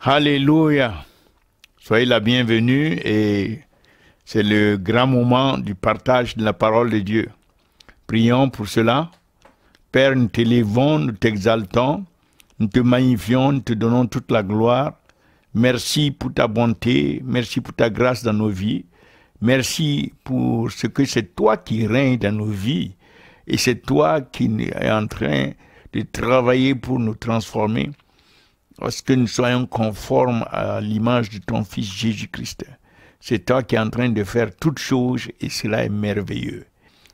Alléluia. Soyez la bienvenue et c'est le grand moment du partage de la parole de Dieu. Prions pour cela. Père, nous t'élévons, nous t'exaltons, nous te magnifions, nous te donnons toute la gloire. Merci pour ta bonté, merci pour ta grâce dans nos vies. Merci pour ce que c'est toi qui règnes dans nos vies et c'est toi qui es en train de travailler pour nous transformer. Parce que nous soyons conformes à l'image de ton Fils Jésus-Christ. C'est toi qui es en train de faire toutes choses et cela est merveilleux.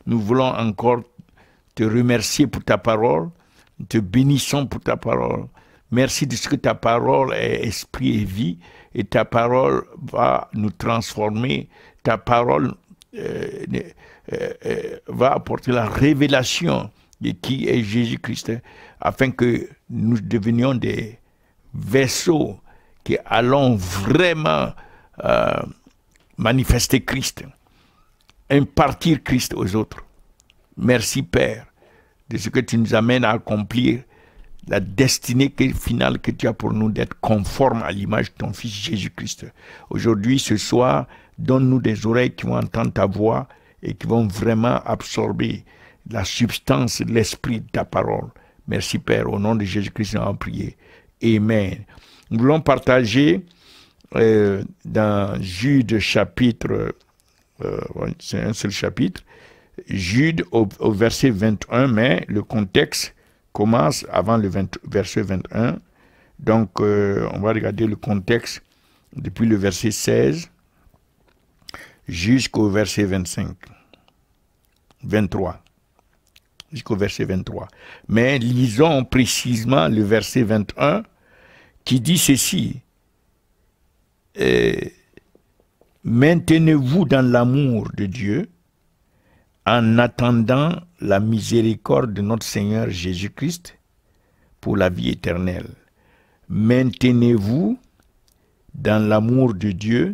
Nous voulons encore te remercier pour ta parole, nous te bénissons pour ta parole. Merci de ce que ta parole est esprit et vie et ta parole va nous transformer. Ta parole va apporter la révélation de qui est Jésus-Christ afin que nous devenions des vaisseaux qui allons vraiment manifester Christ, impartir Christ aux autres. Merci Père de ce que tu nous amènes à accomplir la destinée finale que tu as pour nous d'être conforme à l'image de ton Fils Jésus-Christ. Aujourd'hui, ce soir, donne-nous des oreilles qui vont entendre ta voix et qui vont vraiment absorber la substance de l'esprit de ta parole. Merci Père, au nom de Jésus-Christ, nous avons prié. Amen. Nous voulons partager dans Jude chapitre, c'est un seul chapitre, Jude au verset 21, mais le contexte commence avant le verset 21. Donc, on va regarder le contexte depuis le verset 16 jusqu'au verset 23. Jusqu'au verset 23. Mais lisons précisément le verset 21 qui dit ceci. Maintenez-vous dans l'amour de Dieu en attendant la miséricorde de notre Seigneur Jésus-Christ pour la vie éternelle. Maintenez-vous dans l'amour de Dieu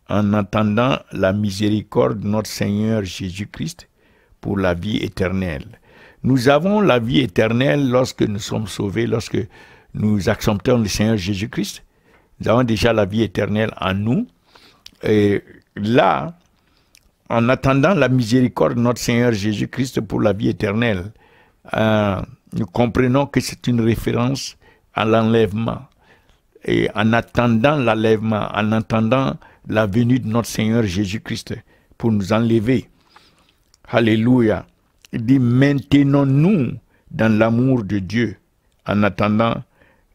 en attendant la miséricorde de notre Seigneur Jésus-Christ pour la vie éternelle. Nous avons la vie éternelle lorsque nous sommes sauvés, lorsque nous acceptons le Seigneur Jésus-Christ. Nous avons déjà la vie éternelle en nous. Et là, en attendant la miséricorde de notre Seigneur Jésus-Christ pour la vie éternelle, nous comprenons que c'est une référence à l'enlèvement. Et en attendant l'enlèvement, en attendant la venue de notre Seigneur Jésus-Christ pour nous enlever. Alléluia. Il dit, maintenons-nous dans l'amour de Dieu en attendant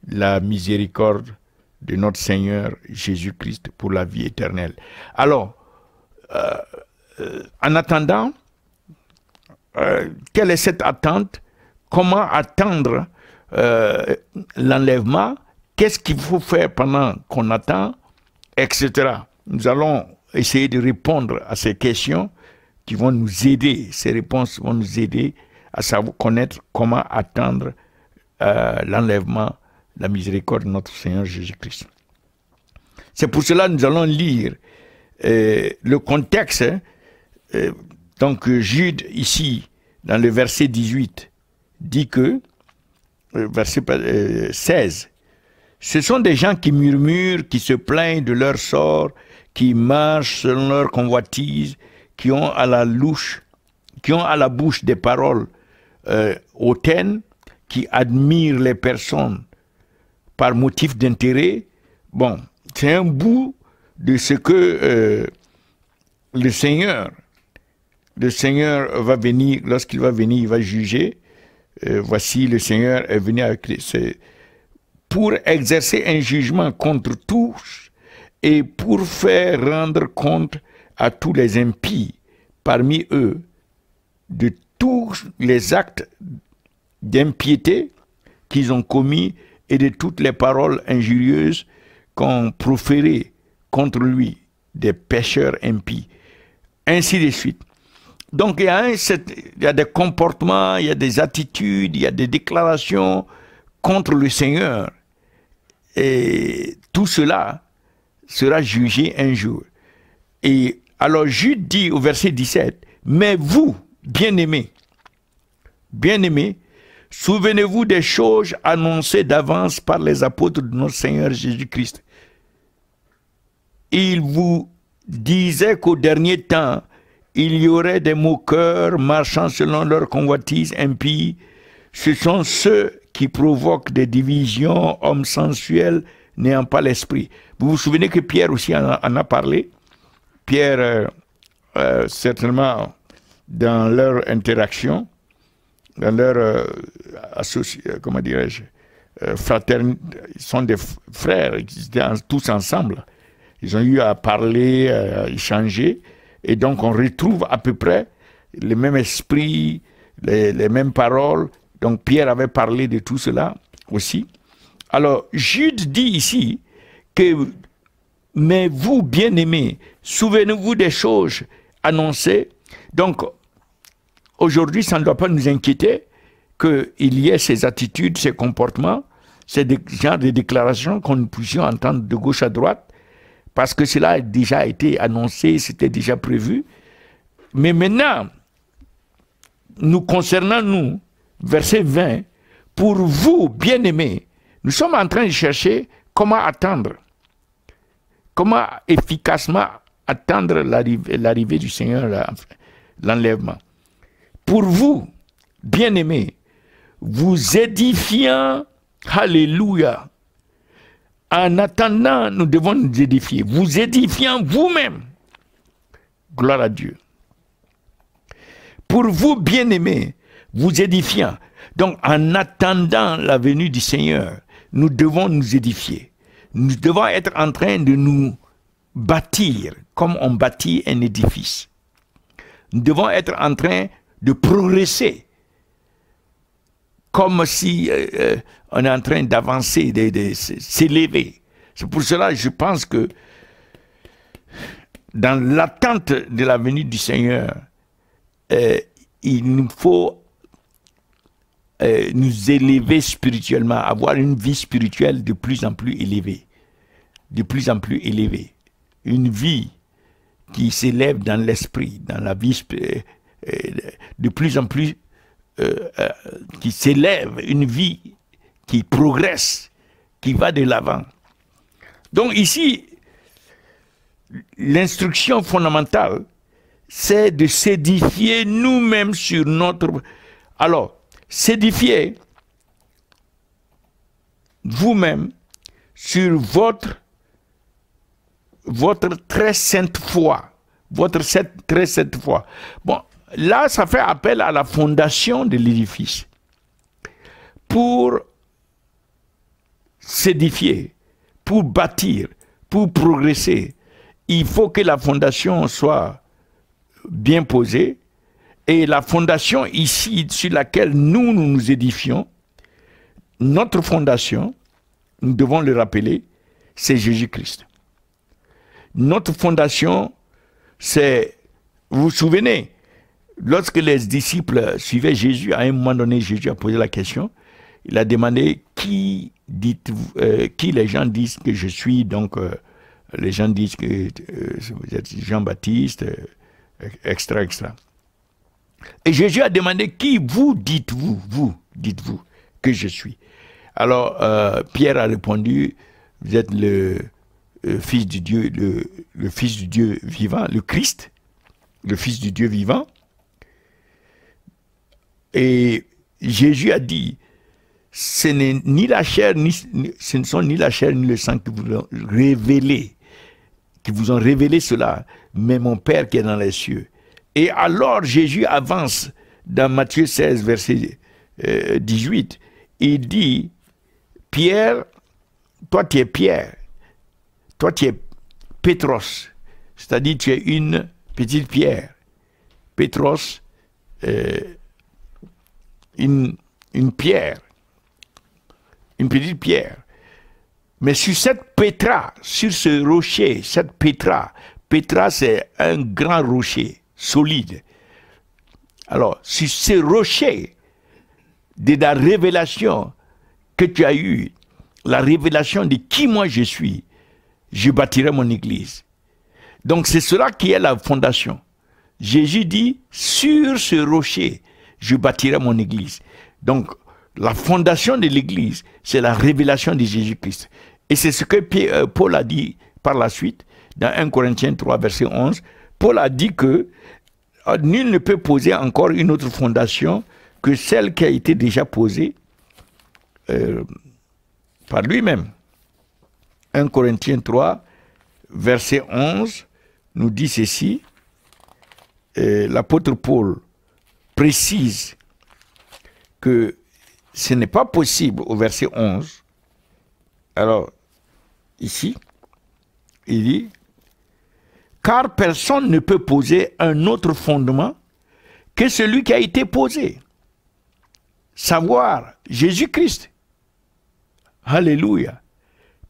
la miséricorde de notre Seigneur Jésus-Christ pour la vie éternelle. Alors, en attendant, quelle est cette attente? Comment attendre l'enlèvement? Qu'est-ce qu'il faut faire pendant qu'on attend? Etc. Nous allons essayer de répondre à ces questions qui vont nous aider. Ces réponses vont nous aider à savoir connaître comment attendre l'enlèvement, la miséricorde de notre Seigneur Jésus-Christ. C'est pour cela que nous allons lire le contexte. Donc Jude ici, dans le verset 18, dit que, verset 16, ce sont des gens qui murmurent, qui se plaignent de leur sort, qui marchent selon leur convoitise, qui ont à la bouche des paroles hautaines, qui admirent les personnes par motif d'intérêt. Bon, c'est un bout de ce que le Seigneur va venir, lorsqu'il va venir, il va juger. Voici, le Seigneur est venu pour exercer un jugement contre tous et pour faire rendre compte à tous les impies parmi eux de tous les actes d'impiété qu'ils ont commis et de toutes les paroles injurieuses qu'ont proférées contre lui des pécheurs impies. Ainsi de suite. Donc il y a des comportements, il y a des attitudes, il y a des déclarations contre le Seigneur. Et tout cela sera jugé un jour. Et alors Jude dit au verset 17, « Mais vous, bien-aimés, souvenez-vous des choses annoncées d'avance par les apôtres de notre Seigneur Jésus-Christ. Il vous disait qu'au dernier temps, il y aurait des moqueurs marchant selon leur convoitise impie. Ce sont ceux qui provoquent des divisions, hommes sensuels, n'ayant pas l'esprit. Vous vous souvenez que Pierre aussi en a parlé? Pierre, certainement, dans leur interaction, dans leur comment dirais-je, fraternité, ils sont des frères, ils étaient tous ensemble. Ils ont eu à parler, à échanger, et donc on retrouve à peu près les mêmes esprits, les mêmes paroles. Donc Pierre avait parlé de tout cela aussi. Alors Jude dit ici que, mais vous, bien-aimés, souvenez-vous des choses annoncées. Donc aujourd'hui, ça ne doit pas nous inquiéter qu'il y ait ces attitudes, ces comportements, ces genres de déclarations qu'on nous puissions entendre de gauche à droite, parce que cela a déjà été annoncé, c'était déjà prévu. Mais maintenant, nous concernant nous, verset 20, pour vous, bien-aimés, nous sommes en train de chercher comment attendre, comment efficacement attendre l'arrivée du Seigneur, l'enlèvement. Pour vous, bien-aimés, vous édifiant, alléluia, en attendant, nous devons nous édifier, vous édifiant vous-même, gloire à Dieu. Pour vous, bien-aimés, vous édifiant. Donc, en attendant la venue du Seigneur, nous devons nous édifier. Nous devons être en train de nous bâtir comme on bâtit un édifice. Nous devons être en train de progresser comme si on est en train d'avancer, de s'élever. C'est pour cela que je pense que dans l'attente de la venue du Seigneur, il nous faut nous élever spirituellement, avoir une vie spirituelle de plus en plus élevée. De plus en plus élevée. Une vie qui s'élève dans l'esprit, dans la vie de plus en plus qui s'élève, une vie qui progresse, qui va de l'avant. Donc ici, l'instruction fondamentale, c'est de s'édifier nous-mêmes sur notre... Alors, s'édifier vous-même sur votre très sainte foi. Votre très sainte foi. Bon, là, ça fait appel à la fondation de l'édifice. Pour s'édifier, pour bâtir, pour progresser, il faut que la fondation soit bien posée. Et la fondation ici, sur laquelle nous édifions, notre fondation, nous devons le rappeler, c'est Jésus-Christ. Notre fondation, c'est, vous vous souvenez, lorsque les disciples suivaient Jésus, à un moment donné, Jésus a posé la question, il a demandé qui les gens disent que je suis, donc les gens disent que vous êtes Jean-Baptiste, extra. Et Jésus a demandé qui vous dites-vous que je suis. Alors Pierre a répondu, vous êtes le Fils du Dieu, le Fils du Dieu vivant, le Christ, le Fils du Dieu vivant. Et Jésus a dit, ce n'est ni la chair, ce ne sont ni la chair ni le sang qui vous ont révélé cela, mais mon Père qui est dans les cieux. Et alors Jésus avance dans Matthieu 16, verset 18. Il dit, Pierre, toi tu es Pierre, toi tu es Pétros, c'est-à-dire tu es une petite pierre. Pétros, une pierre, une petite pierre. Mais sur cette pétra, sur ce rocher, cette pétra c'est un grand rocher solide. Alors, sur ce rocher de la révélation que tu as eue, la révélation de qui moi je suis, je bâtirai mon église. Donc c'est cela qui est la fondation. Jésus dit, sur ce rocher, je bâtirai mon église. Donc La fondation de l'Église, c'est la révélation de Jésus-Christ. Et c'est ce que Paul a dit par la suite, dans 1 Corinthiens 3, verset 11. Paul a dit que nul ne peut poser encore une autre fondation que celle qui a été déjà posée par lui-même. 1 Corinthiens 3, verset 11, nous dit ceci. L'apôtre Paul précise que ce n'est pas possible au verset 11. Alors, ici, il dit, car personne ne peut poser un autre fondement que celui qui a été posé, savoir Jésus-Christ. Alléluia.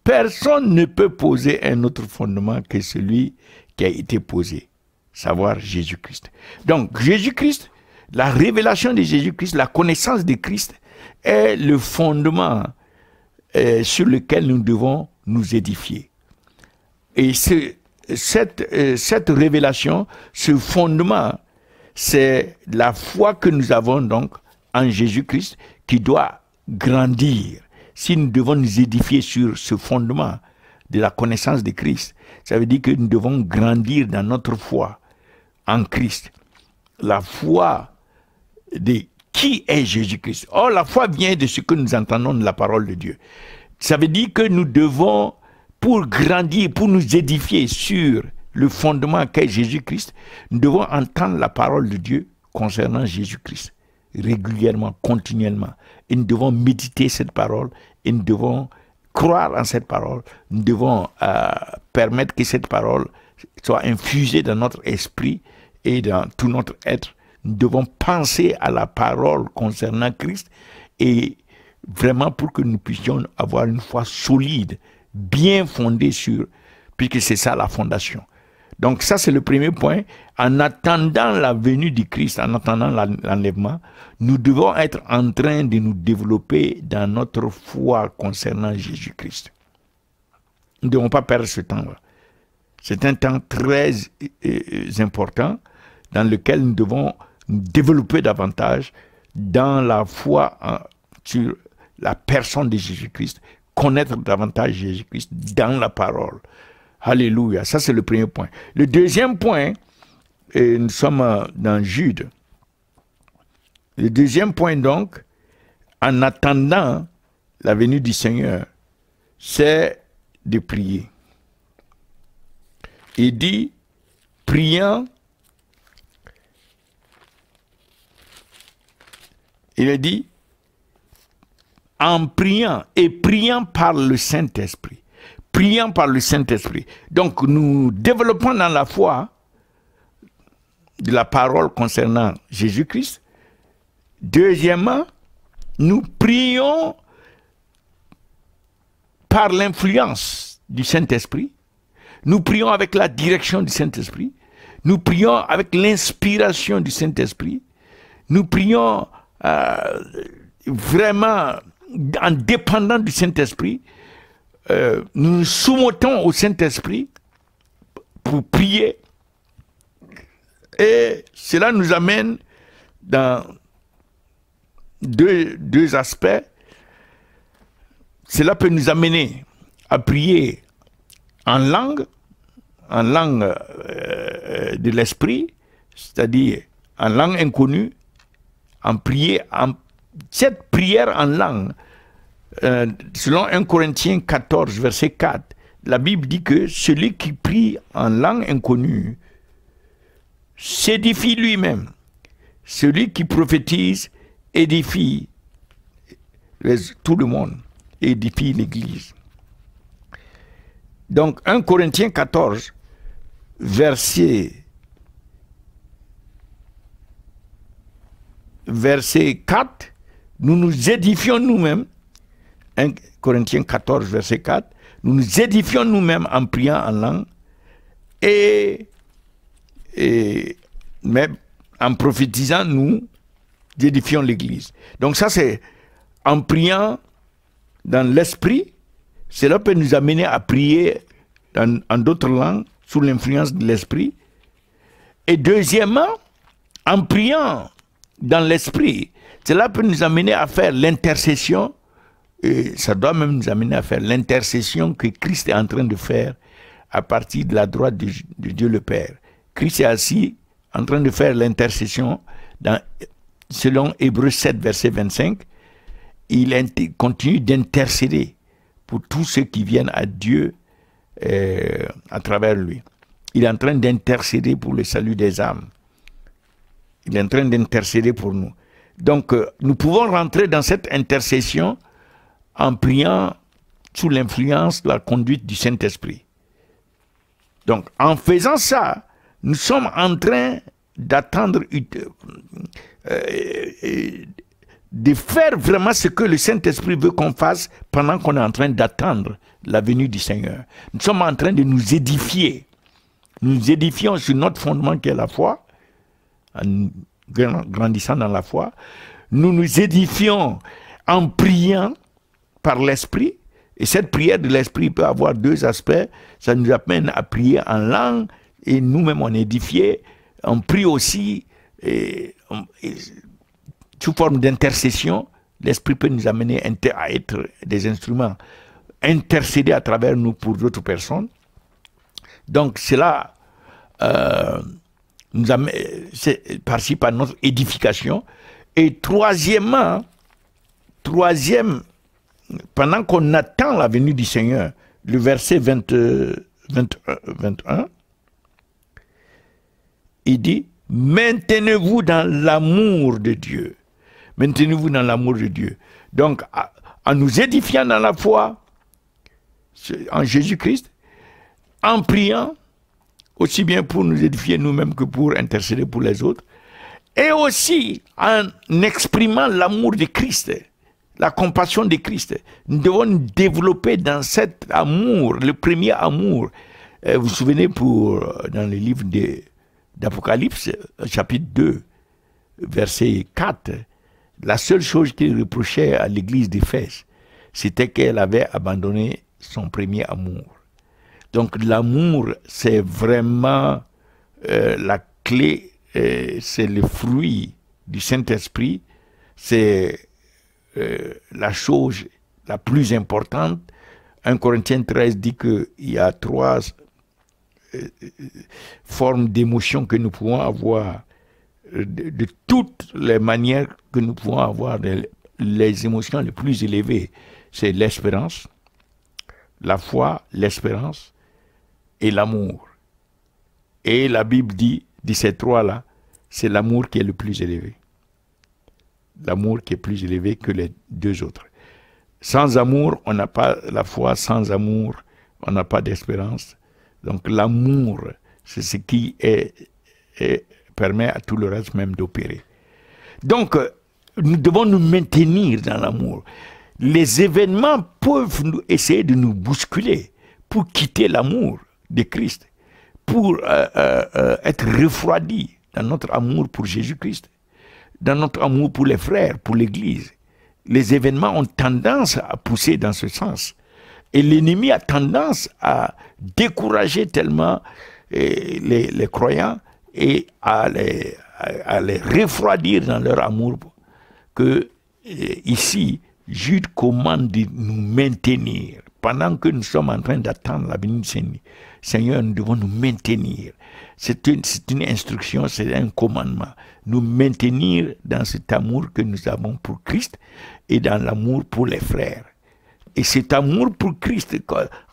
Personne ne peut poser un autre fondement que celui qui a été posé, savoir Jésus-Christ. Donc, Jésus-Christ, la révélation de Jésus-Christ, la connaissance de Christ est le fondement sur lequel nous devons nous édifier. Et cette révélation, ce fondement, c'est la foi que nous avons donc en Jésus-Christ qui doit grandir. Si nous devons nous édifier sur ce fondement de la connaissance de Christ, ça veut dire que nous devons grandir dans notre foi en Christ. La foi de qui est Jésus-Christ. Or, la foi vient de ce que nous entendons de la parole de Dieu. Ça veut dire que nous devons, pour grandir, pour nous édifier sur le fondement qu'est Jésus-Christ, nous devons entendre la parole de Dieu concernant Jésus-Christ régulièrement, continuellement. Et nous devons méditer cette parole et nous devons croire en cette parole. Nous devons permettre que cette parole soit infusée dans notre esprit et dans tout notre être. Nous devons penser à la parole concernant Christ et vraiment pour que nous puissions avoir une foi solide, bien fondée sur, puisque c'est ça la fondation. Donc ça c'est le premier point. En attendant la venue du Christ, en attendant l'enlèvement, nous devons être en train de nous développer dans notre foi concernant Jésus-Christ. Nous ne devons pas perdre ce temps-là. C'est un temps très important dans lequel nous devons nous développer davantage dans la foi sur la personne de Jésus-Christ, connaître davantage Jésus-Christ dans la parole. Alléluia, ça c'est le premier point. Le deuxième point, et nous sommes dans Jude. Le deuxième point donc, en attendant la venue du Seigneur, c'est de prier. Il dit, priant, il a dit, en priant et priant par le Saint-Esprit. Priant par le Saint-Esprit. Donc nous développons dans la foi de la parole concernant Jésus-Christ. Deuxièmement, nous prions par l'influence du Saint-Esprit. Nous prions avec la direction du Saint-Esprit. Nous prions avec l'inspiration du Saint-Esprit. Nous prions vraiment en dépendant du Saint-Esprit. Nous nous soumettons au Saint-Esprit pour prier. Et cela nous amène dans deux aspects. Cela peut nous amener à prier en langue de l'esprit, c'est-à-dire en langue inconnue, cette prière en langue, selon 1 Corinthiens 14, verset 4, la Bible dit que celui qui prie en langue inconnue s'édifie lui-même. Celui qui prophétise édifie tout le monde, édifie l'Église. Donc 1 Corinthiens 14, verset 4, nous nous édifions nous-mêmes. 1 Corinthiens 14, verset 4, nous nous édifions nous-mêmes en priant en langue mais en prophétisant, nous édifions l'Église. Donc ça c'est en priant dans l'esprit, cela peut nous amener à prier en d'autres langues sous l'influence de l'esprit. Et deuxièmement, en priant dans l'esprit, Cela peut nous amener à faire l'intercession, et ça doit même nous amener à faire l'intercession que Christ est en train de faire à partir de la droite de Dieu le Père. Christ est assis en train de faire l'intercession selon Hébreux 7, verset 25. Il continue d'intercéder pour tous ceux qui viennent à Dieu à travers lui. Il est en train d'intercéder pour le salut des âmes. Il est en train d'intercéder pour nous. Donc, nous pouvons rentrer dans cette intercession en priant sous l'influence de la conduite du Saint-Esprit. Donc, en faisant ça, nous sommes en train d'attendre, de faire vraiment ce que le Saint-Esprit veut qu'on fasse pendant qu'on est en train d'attendre la venue du Seigneur. Nous sommes en train de nous édifier. Nous nous édifions sur notre fondement qui est la foi, en grandissant dans la foi. Nous nous édifions en priant par l'Esprit. Et cette prière de l'Esprit peut avoir deux aspects. Ça nous amène à prier en langue et nous-mêmes on est édifiés. On prie aussi sous forme d'intercession. L'Esprit peut nous amener à être des instruments, intercéder à travers nous pour d'autres personnes. Donc cela participe à notre édification. Et troisièmement, pendant qu'on attend la venue du Seigneur, le verset 21, il dit, maintenez-vous dans l'amour de Dieu. Maintenez-vous dans l'amour de Dieu. Donc, en nous édifiant dans la foi, en Jésus-Christ, en priant, aussi bien pour nous édifier nous-mêmes que pour intercéder pour les autres, et aussi en exprimant l'amour de Christ, la compassion de Christ. Nous devons nous développer dans cet amour, le premier amour. Vous vous souvenez, dans le livre d'Apocalypse, chapitre 2, verset 4, la seule chose qu'il reprochait à l'église d'Éphèse, c'était qu'elle avait abandonné son premier amour. Donc l'amour, c'est vraiment la clé, c'est le fruit du Saint-Esprit, c'est la chose la plus importante. 1 Corinthiens 13 dit qu'il y a 3 formes d'émotions que nous pouvons avoir, de toutes les manières que nous pouvons avoir, les émotions les plus élevées, c'est l'espérance, la foi, l'espérance et l'amour. Et la Bible dit, de ces 3-là, c'est l'amour qui est le plus élevé. L'amour qui est plus élevé que les 2 autres. Sans amour, on n'a pas la foi. Sans amour, on n'a pas d'espérance. Donc l'amour, c'est ce qui permet à tout le reste même d'opérer. Donc, nous devons nous maintenir dans l'amour. Les événements peuvent essayer de nous bousculer pour quitter l'amour de Christ, pour être refroidis dans notre amour pour Jésus-Christ, dans notre amour pour les frères, pour l'Église. Les événements ont tendance à pousser dans ce sens. Et l'ennemi a tendance à décourager tellement les croyants et à les refroidir dans leur amour que ici, Jude commande de nous maintenir. Pendant que nous sommes en train d'attendre la venue du Seigneur, nous devons nous maintenir. C'est une instruction, c'est un commandement. Nous maintenir dans cet amour que nous avons pour Christ et dans l'amour pour les frères. Et cet amour pour Christ,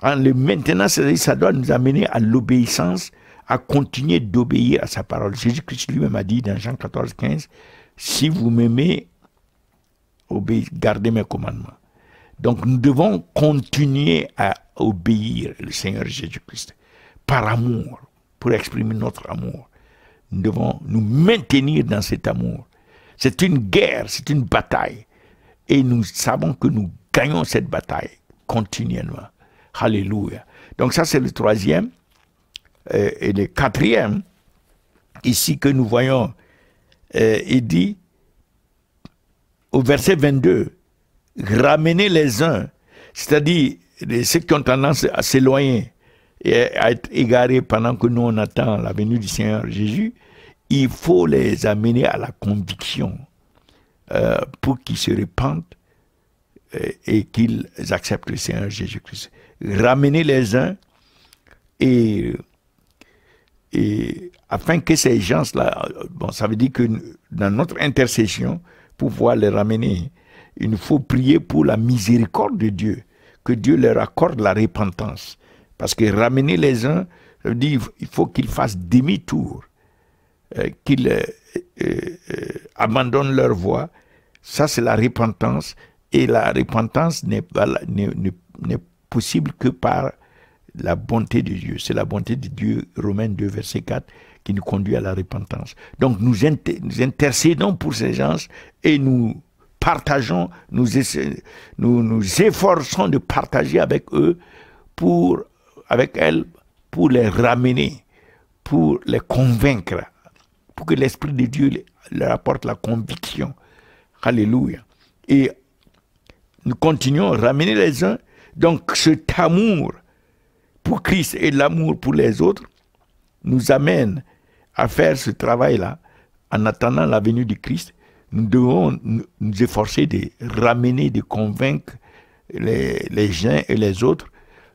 en le maintenant, ça doit nous amener à l'obéissance, à continuer d'obéir à sa parole. Jésus-Christ lui-même a dit dans Jean 14, 15, « Si vous m'aimez, gardez mes commandements. » Donc nous devons continuer à obéir le Seigneur Jésus-Christ par amour, pour exprimer notre amour. Nous devons nous maintenir dans cet amour. C'est une guerre, c'est une bataille. Et nous savons que nous gagnons cette bataille continuellement. Alléluia. Donc ça c'est le 3e. Et le 4e, ici que nous voyons, il dit, au verset 22, ramenez les uns, c'est-à-dire ceux qui ont tendance à s'éloigner et à être égarés pendant que nous on attend la venue du Seigneur Jésus, il faut les amener à la conviction pour qu'ils se répandent et qu'ils acceptent le Seigneur Jésus-Christ. Ramener les uns et afin que ces gens-là, bon, ça veut dire que dans notre intercession, pour pouvoir les ramener, il nous faut prier pour la miséricorde de Dieu, que Dieu leur accorde la repentance. Parce que ramener les uns, ça veut dire qu'il faut qu'ils fassent demi-tour, qu'ils abandonnent leur voie. Ça, c'est la repentance. Et la repentance n'est possible que par la bonté de Dieu. C'est la bonté de Dieu, Romains 2, verset 4, qui nous conduit à la repentance. Donc nous intercédons pour ces gens et nous partageons, nous efforçons de partager avec eux, avec elles, pour les ramener, pour les convaincre, pour que l'Esprit de Dieu leur apporte la conviction. Alléluia. Et nous continuons à ramener les uns. Donc cet amour pour Christ et l'amour pour les autres nous amène à faire ce travail-là. En attendant la venue du Christ, nous devons nous efforcer de ramener, de convaincre les uns et les autres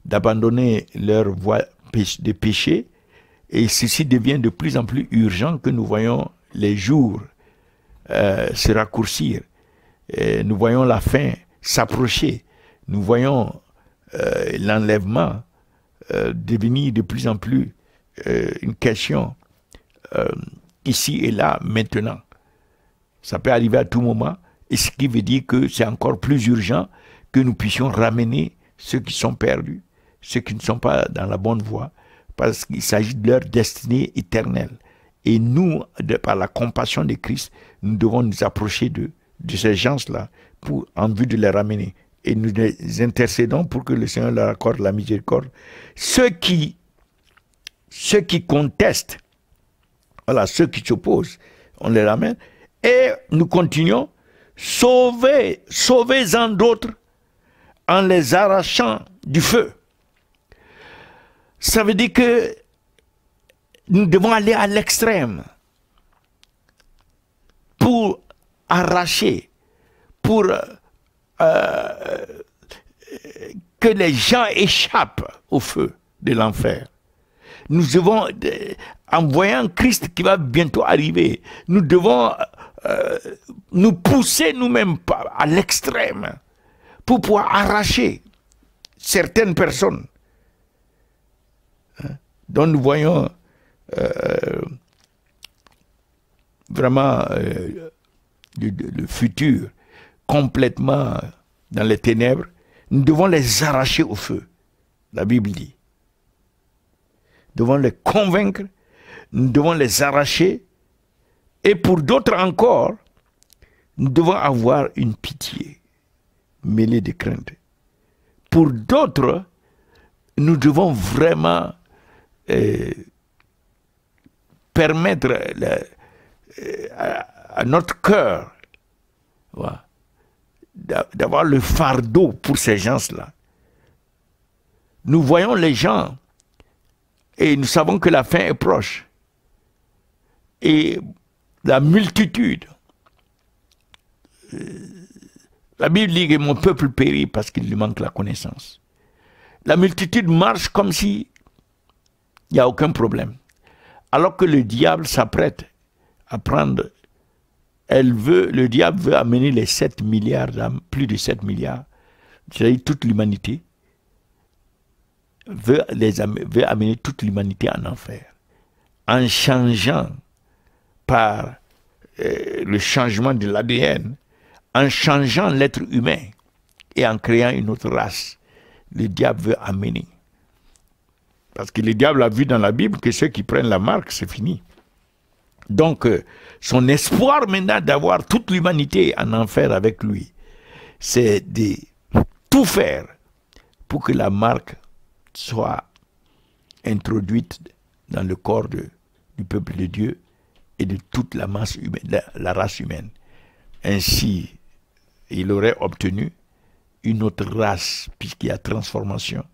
d'abandonner leur voie de péché. Et ceci devient de plus en plus urgent que nous voyons les jours se raccourcir. Nous voyons la fin s'approcher. Nous voyons l'enlèvement devenir de plus en plus une question ici et là, maintenant. Ça peut arriver à tout moment, et ce qui veut dire que c'est encore plus urgent que nous puissions ramener ceux qui sont perdus, ceux qui ne sont pas dans la bonne voie, parce qu'il s'agit de leur destinée éternelle. Et nous, par la compassion de Christ, nous devons nous approcher de ces gens-là en vue de les ramener. Et nous les intercédons pour que le Seigneur leur accorde la miséricorde. Ceux qui contestent, voilà, ceux qui s'opposent, on les ramène. Et nous continuons, sauvez-en d'autres en les arrachant du feu. Ça veut dire que nous devons aller à l'extrême pour arracher, pour que les gens échappent au feu de l'enfer. Nous devons, en voyant Christ qui va bientôt arriver, nous devons nous pousser nous-mêmes à l'extrême pour pouvoir arracher certaines personnes dont nous voyons vraiment le futur complètement dans les ténèbres. Nous devons les arracher au feu, la Bible dit. Nous devons les convaincre, nous devons les arracher, et pour d'autres encore, nous devons avoir une pitié mêlée de crainte. Pour d'autres, nous devons vraiment permettre à notre cœur, voilà, d'avoir le fardeau pour ces gens-là. Nous voyons les gens et nous savons que la fin est proche. Et la multitude, la Bible dit que mon peuple périt parce qu'il lui manque la connaissance. La multitude marche comme si il n'y a aucun problème. Alors que le diable s'apprête à prendre, le diable veut amener les 7 milliards d'âmes, plus de 7 milliards, c'est-à-dire toute l'humanité, veut amener toute l'humanité en enfer, en changeant par le changement de l'ADN, en changeant l'être humain et en créant une autre race. Le diable veut amener. Parce que le diable a vu dans la Bible que ceux qui prennent la marque, c'est fini. Donc, son espoir maintenant d'avoir toute l'humanité en enfer avec lui, c'est de tout faire pour que la marque soit introduite dans le corps du peuple de Dieu et de toute la masse humaine, la race humaine. Ainsi, il aurait obtenu une autre race, puisqu'il y a transformation.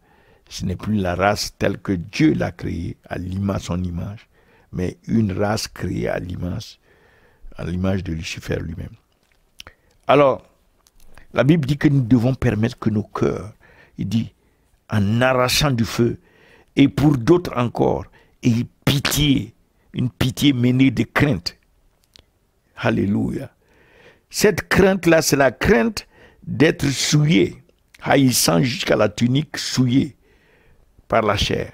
Ce n'est plus la race telle que Dieu l'a créée, à son image, mais une race créée à l'image de Lucifer lui-même. Alors, la Bible dit que nous devons permettre que nos cœurs, il dit, en arrachant du feu, et pour d'autres encore, et pitié, une pitié menée de crainte. Alléluia. Cette crainte-là, c'est la crainte d'être souillé, haïssant jusqu'à la tunique souillée par la chair.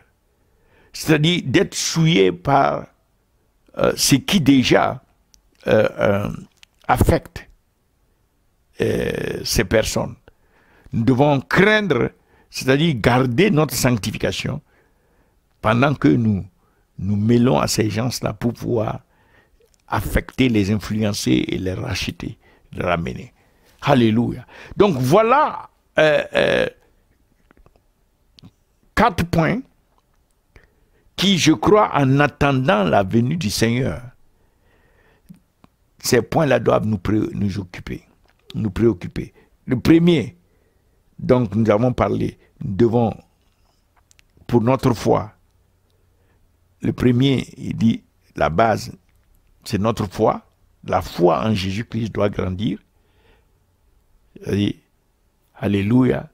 C'est-à-dire d'être souillé par ce qui déjà affecte ces personnes. Nous devons craindre, c'est-à-dire garder notre sanctification pendant que nous nous mêlons à ces gens-là pour pouvoir affecter, les influencer et les racheter, les ramener. Alléluia. Donc voilà 4 points qui, je crois, en attendant la venue du Seigneur, ces points-là doivent nous occuper, nous préoccuper. Le premier, donc nous avons parlé, nous devons, pour notre foi, le premier, il dit, la base, c'est notre foi. La foi en Jésus-Christ doit grandir. Alléluia.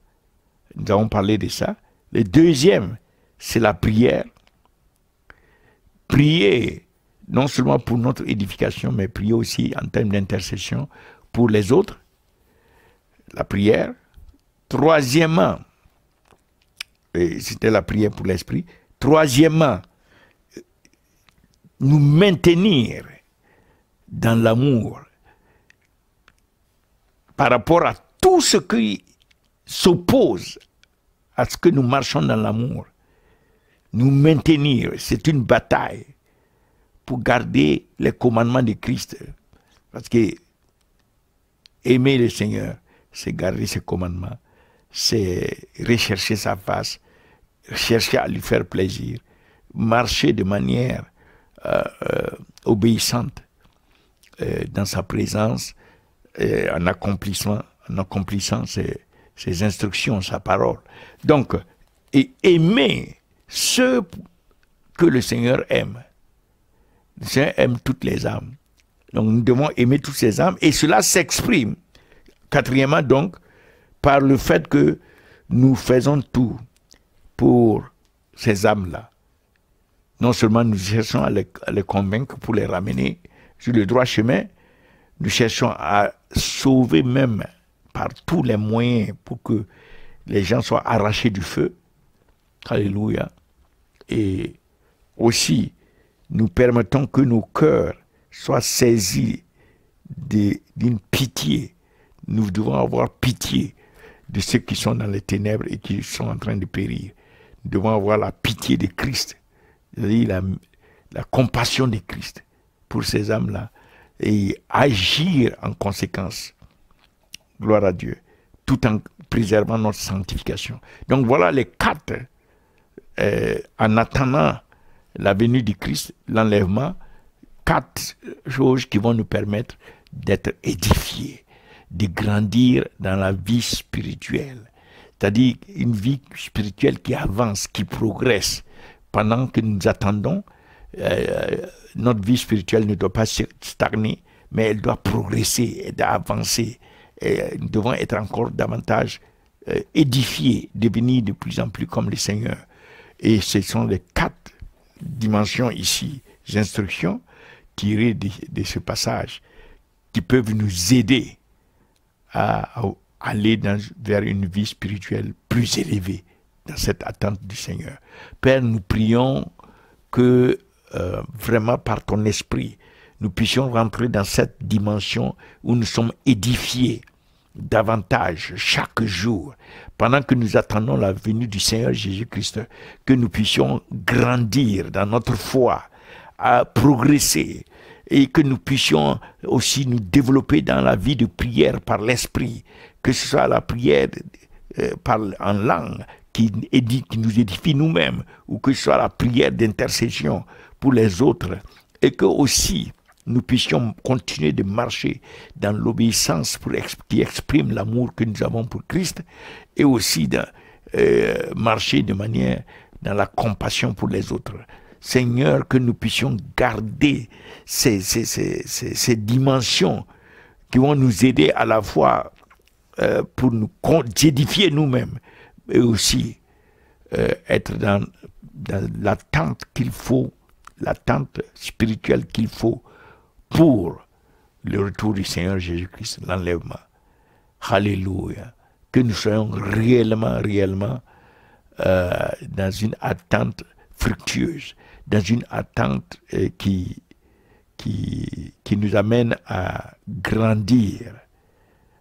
Nous avons parlé de ça. Le deuxième, c'est la prière. Prier, non seulement pour notre édification, mais prier aussi en termes d'intercession pour les autres. La prière. Troisièmement, c'était la prière pour l'esprit. Troisièmement, nous maintenir dans l'amour par rapport à tout ce qui s'oppose à ce que nous marchons dans l'amour. Nous maintenir, c'est une bataille pour garder les commandements de Christ. Parce que aimer le Seigneur, c'est garder ses commandements, c'est rechercher sa face, chercher à lui faire plaisir, marcher de manière obéissante dans sa présence, en accomplissant ses instructions, sa parole. Donc, et aimer ceux que le Seigneur aime. Le Seigneur aime toutes les âmes. Donc nous devons aimer toutes ces âmes, et cela s'exprime, quatrièmement donc, par le fait que nous faisons tout pour ces âmes-là. Non seulement nous cherchons à les convaincre pour les ramener sur le droit chemin, nous cherchons à sauver même par tous les moyens pour que les gens soient arrachés du feu. Alléluia. Et aussi, nous permettons que nos cœurs soient saisis d'une pitié. Nous devons avoir pitié de ceux qui sont dans les ténèbres et qui sont en train de périr. Nous devons avoir la pitié de Christ, c'est-à-dire la compassion de Christ pour ces âmes-là, et agir en conséquence. Gloire à Dieu, tout en préservant notre sanctification. Donc voilà les 4, en attendant la venue du Christ, l'enlèvement, 4 choses qui vont nous permettre d'être édifiés, de grandir dans la vie spirituelle. C'est-à-dire une vie spirituelle qui avance, qui progresse. Pendant que nous attendons, notre vie spirituelle ne doit pas stagner, mais elle doit progresser, elle doit avancer. Et nous devons être encore davantage édifiés, devenir de plus en plus comme le Seigneur. Et ce sont les 4 dimensions ici, les instructions tirées de ce passage, qui peuvent nous aider à aller vers une vie spirituelle plus élevée, dans cette attente du Seigneur. Père, nous prions que vraiment par ton esprit, nous puissions rentrer dans cette dimension où nous sommes édifiés davantage chaque jour, pendant que nous attendons la venue du Seigneur Jésus-Christ, que nous puissions grandir dans notre foi, à progresser, et que nous puissions aussi nous développer dans la vie de prière par l'esprit, que ce soit la prière en langue qui nous édifie nous-mêmes, ou que ce soit la prière d'intercession pour les autres, et que aussi nous puissions continuer de marcher dans l'obéissance qui exprime l'amour que nous avons pour Christ, et aussi marcher de manière dans la compassion pour les autres. Seigneur, que nous puissions garder ces dimensions qui vont nous aider à la fois pour nous édifier nous-mêmes, et aussi être dans l'attente qu'il faut, l'attente spirituelle qu'il faut pour le retour du Seigneur Jésus-Christ, l'enlèvement. Alléluia. Que nous soyons réellement dans une attente fructueuse, dans une attente qui nous amène à grandir,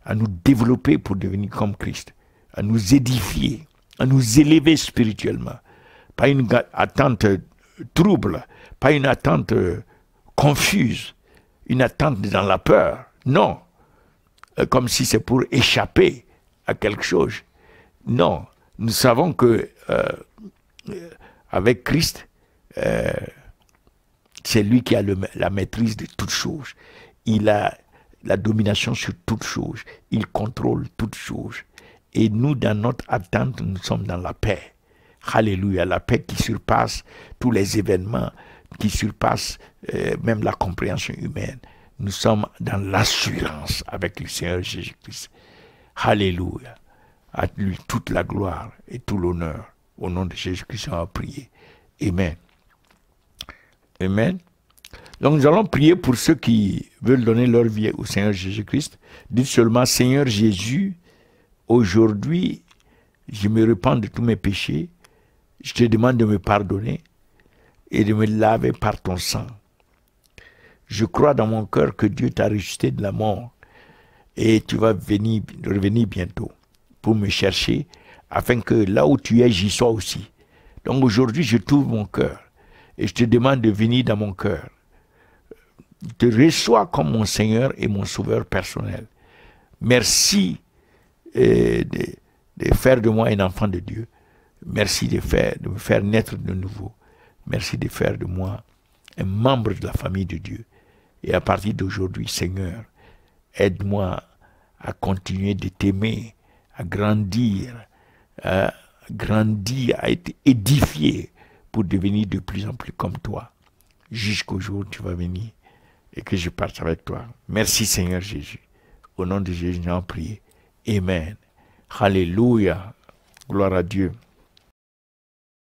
à nous développer pour devenir comme Christ, à nous édifier, à nous élever spirituellement. Pas une attente trouble, pas une attente confuse, une attente dans la peur. Non, comme si c'est pour échapper à quelque chose. Non, nous savons que avec Christ, c'est lui qui a la maîtrise de toutes choses. Il a la domination sur toutes choses. Il contrôle toutes choses. Et nous, dans notre attente, nous sommes dans la paix. Alléluia, la paix qui surpasse tous les événements, qui surpasse même la compréhension humaine. Nous sommes dans l'assurance avec le Seigneur Jésus-Christ. Alléluia. À lui toute la gloire et tout l'honneur. Au nom de Jésus-Christ, on va prier. Amen. Amen. Donc nous allons prier pour ceux qui veulent donner leur vie au Seigneur Jésus-Christ. Dites seulement, Seigneur Jésus, aujourd'hui, je me repens de tous mes péchés. Je te demande de me pardonner et de me laver par ton sang. Je crois dans mon cœur que Dieu t'a ressuscité de la mort et tu vas revenir bientôt pour me chercher afin que là où tu es, j'y sois aussi. Donc aujourd'hui, je t'ouvre mon cœur et je te demande de venir dans mon cœur. Je te reçois comme mon Seigneur et mon Sauveur personnel. Merci de faire de moi un enfant de Dieu. Merci de me faire naître de nouveau. Merci de faire de moi un membre de la famille de Dieu. Et à partir d'aujourd'hui, Seigneur, aide-moi à continuer de t'aimer, à grandir, à être édifié pour devenir de plus en plus comme toi, jusqu'au jour où tu vas venir et que je parte avec toi. Merci Seigneur Jésus. Au nom de Jésus, nous avons prié. Amen. Alléluia. Gloire à Dieu.